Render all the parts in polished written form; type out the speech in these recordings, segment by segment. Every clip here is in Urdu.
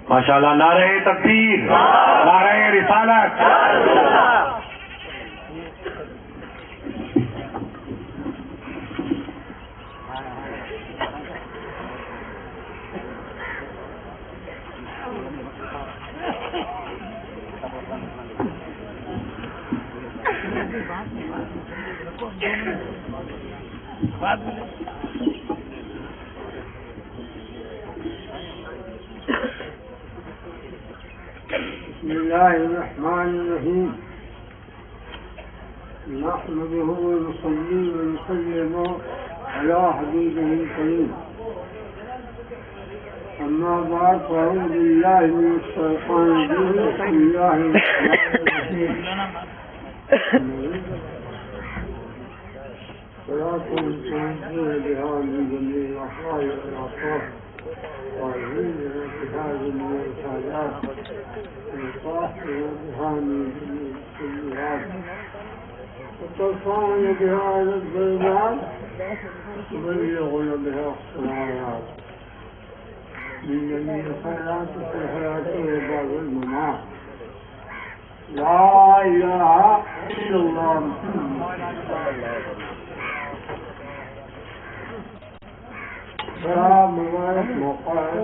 ماشاءاللہ، نعرہ تکبیر، نعرہ رسالت. بسم الله الرحمن الرحيم. نحمده ونصلي ونسلم على حبيبه الكريم. أما بعد، فأعوذ بالله من الشيطان الرجيم. بسم الله الرحمن الرحيم. صلاة تنجينا بها من جميع الأحوال والآفات، وعلينا بها من الرسالات، وطهرنا بها من جميع السيئات، وترفعنا بها إلى الدرجات، وتبلغنا بها الصلاوات من جميع الخيرات في الحياة وبعد الممات. لا إله إلا الله محمد بڑا مبارک موقع ہے.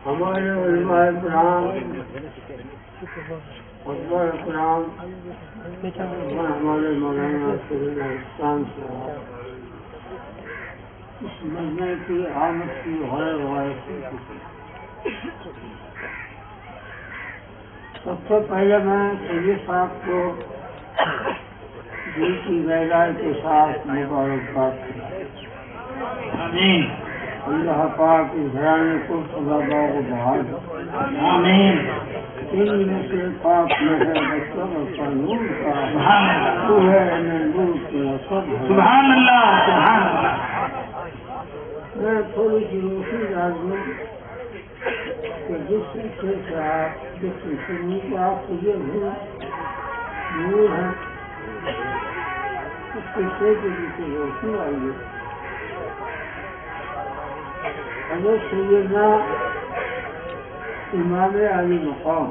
ہمارے علماء کرام، اکبر کرام، ہمارے مولانا سہیل احسان صاحب اس مجمع کی آمد کی غیر روایت. سب سے پہلے میں سید صاحب کو دل کی گہرائی کے ساتھ مبارکباد کرتا ہوں. اللہ پاک اس گھرانے کو سدا باغ و بہار دے. ان میں سے پاک میں ہے بچوں کا نور کا، تو ہے نور کا سب. سبحان اللہ، سبحان اللہ. میں تھوڑی سی روشنی ڈال دوں کہ جس طریقے سے آپ جس سنی کو آپ کو یہ نور ہے، اس کے سے روشنی آئی ہے. حضرت سیدنا امام علی مقام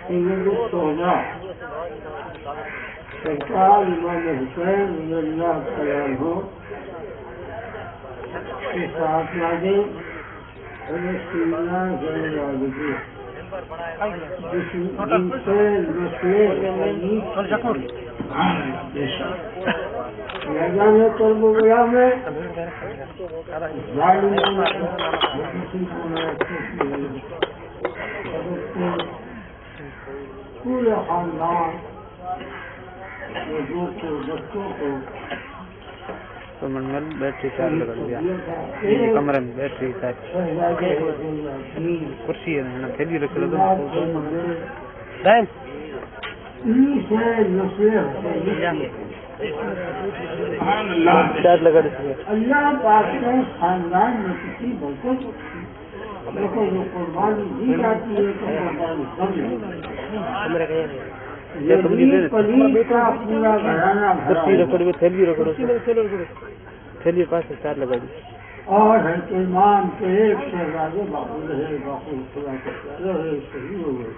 سید الشہداء سرکار امام حسین رضی اللہ تعالیٰ عنہ کے ساتھ لازم حضرت سیدنا زین العابدین جس جن سے مسئلے میدان کربلا میں پورے خاندان بچوں کو بیٹری چارج لگا دیا کمرے میں. بیٹری چارج کرسی ہے نا تھیلی رکھ لو. چارج لگا دیجیے. اللہ پاک نے خاندان میں کسی برکت دیکھو جو قربانی دی جاتی ہے تو قربانی کا پورا گھرانہ کرسی رکھو، تھیلی رکھو، تھیلی پاس چارج لگا دیجیے. اور ایمان کے ایک شہزادے باقی رہے، باقی خدا کے پیارے رہے، صحیح ہو گئے.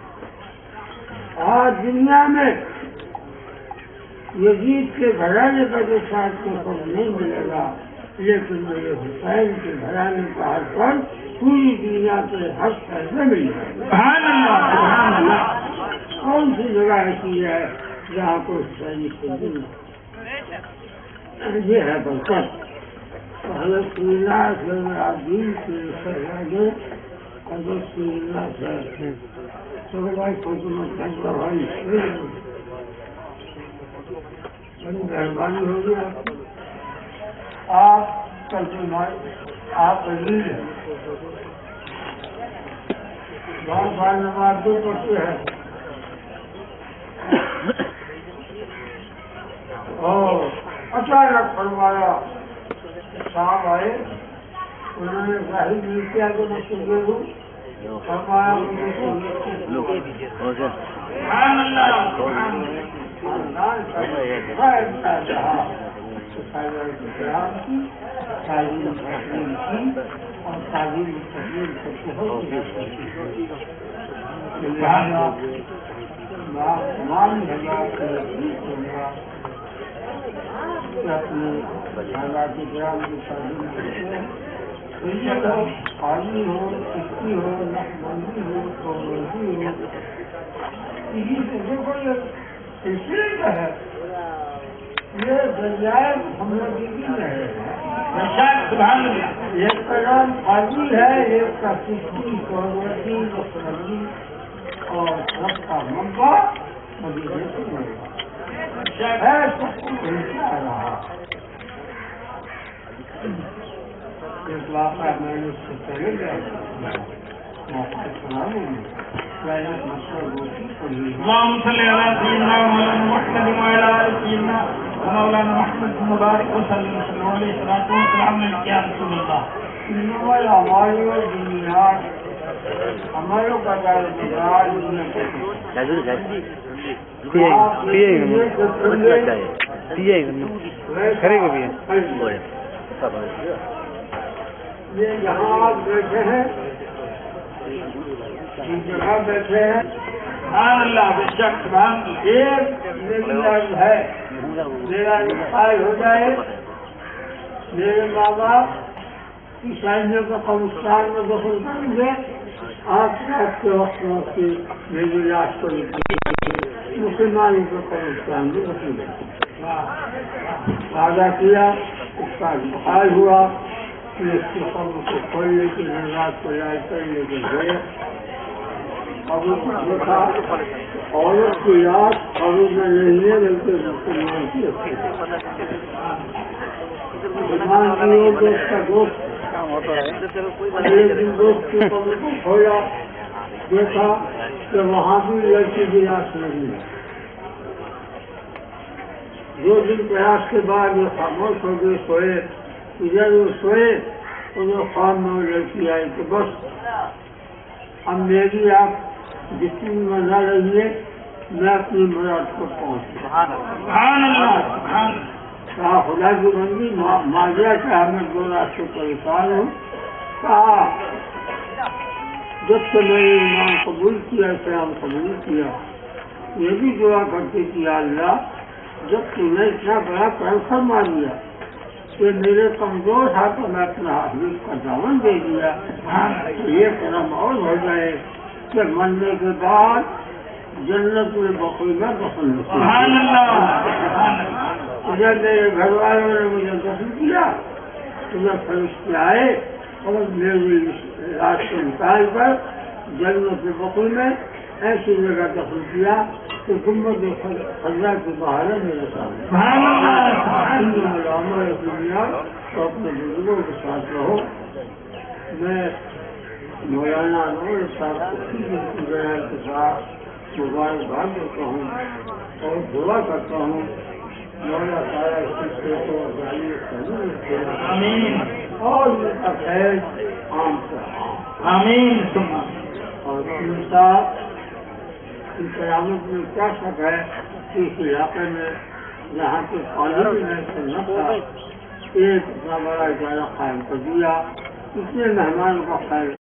آج دنیا میں یزید کے گھرانے کا جو شاید کو فرق نہیں ملے گا، لیکن میرے حسین کے گھرانے کا ہر فرق پوری دنیا کے ہر شہر میں مل جائے گا. سبحان اللہ. کون سی جگہ ایسی ہے جہاں کو حسینی سے ملنا؟ یہ ہے برکت. حضرت سیدنا زین العابدین کے شہزادے حضرت سیدنا چھوٹے بھائی بھائی بڑی مہربانی ہوگی آپ کا آپ عزیز ہیں، بہت بار نماز دو پڑھتے ہیں اور اچانک فرمایا صاحب آئے، انہوں نے ظاہر نہیں کیا کہ میں شکر ہوں، فرمایا مجھے خالی ہو، کشتی ہو، نقبندی ہو، کوروزی ہو، کسی سے دیکھو یہ سلسلے کا ہے، یہ دریائے محمدی کی رہے ہیں، ایک کا نام خالی ہے، ایک کا کشتی، کوروزی، نقبندی اور سب کا منبع مدینے سے ملتا ہے، سب کو ملتا رہا۔ ایک واقعہ میں نے اس سے پہلے گیا موقع سنا ہوں میں نے مسئلہ روٹی پڑھی اللهم صل على سيدنا محمد وعلى آل سيدنا مولانا محمد مبارك وسلم عليه الصلاة والسلام يا رسول الله انما الاعمال والبنيات عملوں کا دار مدار یہ یہاں بیٹھے ہیں، اس جگہ بیٹھے ہیں، سبحان اللہ بے شک سبحان اللہ ایک میری عرض ہے میرا انتقال ہو جائے، میرے ماں باپ عیسائیوں کا قبرستان میں دفن کریں گے، آپ رات کے وقت میں میری لاش کو نکلی مسلمانوں کے قبرستان میں دفن کریں، وعدہ کیا، اس کا انتقال ہوا، اس کی قبر کو کھولنے کی رات کو علاج کرنے کے گئے، قبر کو دیکھا، عورت کی یاد قبر میں نہیں ہے بلکہ مسلمان کی اچھی مسلمان کی ہو تو اس کا دوست ایک دن دوست کی قبر کو کھولا، دیکھا کہ وہاں بھی لڑکی کی لاش نہیں ہے۔ 2 دن پریاس کے بعد یہ خاموش ہو گئے، سوئے، ادھر وہ سوئے، انہیں خواب میں وہ لڑکی آئی کہ بس اب میری آپ جتنی مزہ رہی ہے میں اپنی مراد کو پہنچ سبحان اللہ سبحان کہا خدا کی بندی ماضیہ کیا میں 2 رات سے پریشان ہوں، کہا جب سے میں نے ایمان قبول کیا، اسلام قبول کیا، یہ بھی دعا کرتی تھی اللہ جب تم نے اتنا بڑا کرم فرما دیا کہ میرے کمزور ہاتھوں میں اپنا حافظ کا دامن دے دیا، یہ کرم اور ہو جائے کہ مرنے کے بعد جنت میں بقوی میں دفن سبحان اللہ ادھر میرے گھر والوں نے مجھے دفن کیا، ادھر فرشتے آئے اور میری لاش کو نکال کر جنت میں بقوی میں ایسی جگہ دفن کیا کہ گنبد خضرا کے باہر ہے میرے سامنے۔ سبحان اللہ علامہ دنیا تو اپنے بزرگوں کے ساتھ رہو۔ میں مولانا نور صاحب کو کے ساتھ مبارکباد دیتا ہوں اور دعا کرتا ہوں مولا تعالیٰ اس سلسلے کو آمین اور ان کا خیر عام سے عام آمین اور صاحب کی قیامت میں کیا شک ہے کہ اس علاقے میں جہاں کے کالج میں سننا تھا ایک اتنا بڑا ادارہ قائم کر دیا، اتنے مہمانوں کا خیر